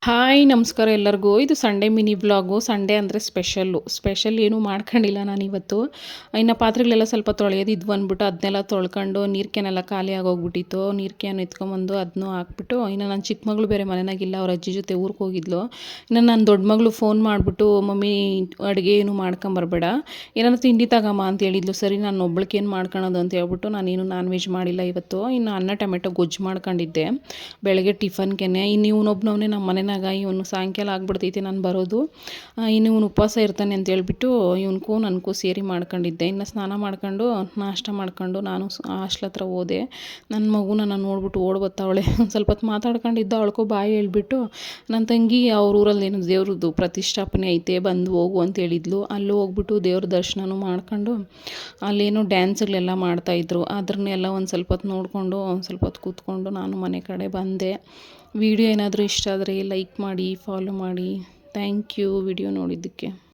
Hi ನಮಸ್ಕಾರ ಎಲ್ಲರಿಗೂ. ಇದು ಸಂಡೇ ಮಿನಿ ವ್ಲಾಗು. ಸಂಡೇ ಅಂದರೆ ಸ್ಪೆಷಲ್ ಏನೂ ಮಾಡ್ಕೊಂಡಿಲ್ಲ ನಾನಿವತ್ತು. ಇನ್ನು ಪಾತ್ರೆಗಳೆಲ್ಲ ಸ್ವಲ್ಪ ತೊಳೆಯೋದಿದ್ವು ಅಂದ್ಬಿಟ್ಟು ಅದನ್ನೆಲ್ಲ ತೊಳ್ಕೊಂಡು ನೀರು ಕ್ಯಾನೆಲ್ಲ ಖಾಲಿ ಆಗೋಗ್ಬಿಟ್ಟಿತ್ತು. ನೀರು ಕ್ಯಾನ್ ಎತ್ಕೊಂಬಂದು ಅದನ್ನೂ ಹಾಕ್ಬಿಟ್ಟು, ಇನ್ನು ನನ್ನ ಚಿಕ್ಕ ಮಗಳು ಬೇರೆ ಮನೆಯಾಗಿಲ್ಲ, ಅವ್ರ ಅಜ್ಜಿ ಜೊತೆ ಊರಿಗೆ ಹೋಗಿದ್ಲು. ಇನ್ನು ನನ್ನ ದೊಡ್ಡ ಮಗಳು ಫೋನ್ ಮಾಡಿಬಿಟ್ಟು, ಮಮ್ಮಿ ಅಡುಗೆ ಏನು ಮಾಡ್ಕೊಂಬರ್ಬೇಡ, ಏನಾದ್ರು ತಿಂಡಿ ತಗಮ್ಮ ಅಂತ ಹೇಳಿದ್ಲು. ಸರಿ, ನಾನು ಒಬ್ಳಿಗೆ ಏನು ಮಾಡ್ಕೊಳೋದು ಅಂತ ಹೇಳ್ಬಿಟ್ಟು ನಾನೇನು ನಾನ್ ವೆಜ್ ಮಾಡಿಲ್ಲ ಇವತ್ತು. ಇನ್ನು ಅನ್ನ ಟೊಮೆಟೊ ಗೊಜ್ಜು ಮಾಡ್ಕೊಂಡಿದ್ದೆ ಬೆಳಗ್ಗೆ ಟಿಫನ್ಗೆ. ಇನ್ನು ಇವನೊಬ್ಬನವನೇ ನಮ್ಮ ಮನೆಯಾಗ, ಇವನು ಸಾಯಂಕಾಲ ಆಗ್ಬಿಡ್ತೈತೆ ನಾನು ಬರೋದು. ಇನ್ನು ಇವನು ಉಪವಾಸ ಇರ್ತಾನೆ ಅಂತ ಹೇಳ್ಬಿಟ್ಟು ಇವನಿಗೂ ನನಗೂ ಸೇರಿ ಮಾಡ್ಕೊಂಡಿದ್ದೆ. ಇನ್ನು ಸ್ನಾನ ಮಾಡ್ಕೊಂಡು ನಾಷ್ಟ ಮಾಡ್ಕೊಂಡು ನಾನು ಹಾಸ್ಟ್ಲ್ ಹತ್ರ ಹೋದೆ. ನನ್ನ ಮಗು ನನ್ನ ನೋಡ್ಬಿಟ್ಟು ಓಡ್ ಬರ್ತಾವಳೆ. ಸ್ವಲ್ಪ ಹೊತ್ತು ಮಾತಾಡ್ಕೊಂಡಿದ್ದ, ಅವಳಿಗೂ ಬಾಯಿ ಹೇಳ್ಬಿಟ್ಟು ನನ್ನ ತಂಗಿ ಅವ್ರ ಊರಲ್ಲಿ ಏನು ದೇವ್ರದ್ದು ಪ್ರತಿಷ್ಠಾಪನೆ ಐತೆ, ಬಂದು ಹೋಗು ಅಂತ ಹೇಳಿದ್ಲು. ಅಲ್ಲಿ ಹೋಗ್ಬಿಟ್ಟು ದೇವ್ರ ದರ್ಶನನೂ ಮಾಡ್ಕೊಂಡು ಅಲ್ಲೇನೋ ಡ್ಯಾನ್ಸ್ಗಳೆಲ್ಲ ಮಾಡ್ತಾಯಿದ್ರು, ಅದನ್ನೆಲ್ಲ ಒಂದು ಸ್ವಲ್ಪ ಹೊತ್ತು ನೋಡಿಕೊಂಡು ಒಂದು ಸ್ವಲ್ಪ ಹೊತ್ತು ಕೂತ್ಕೊಂಡು ನಾನು ಮನೆ ಕಡೆ ಬಂದೆ. ವಿಡಿಯೋ ಏನಾದರೂ ಇಷ್ಟ ಆದರೆ ಲೈಕ್ ಮಾಡಿ, ಫಾಲೋ ಮಾಡಿ. ಥ್ಯಾಂಕ್ ಯು ವಿಡಿಯೋ ನೋಡಿದ್ದಕ್ಕೆ.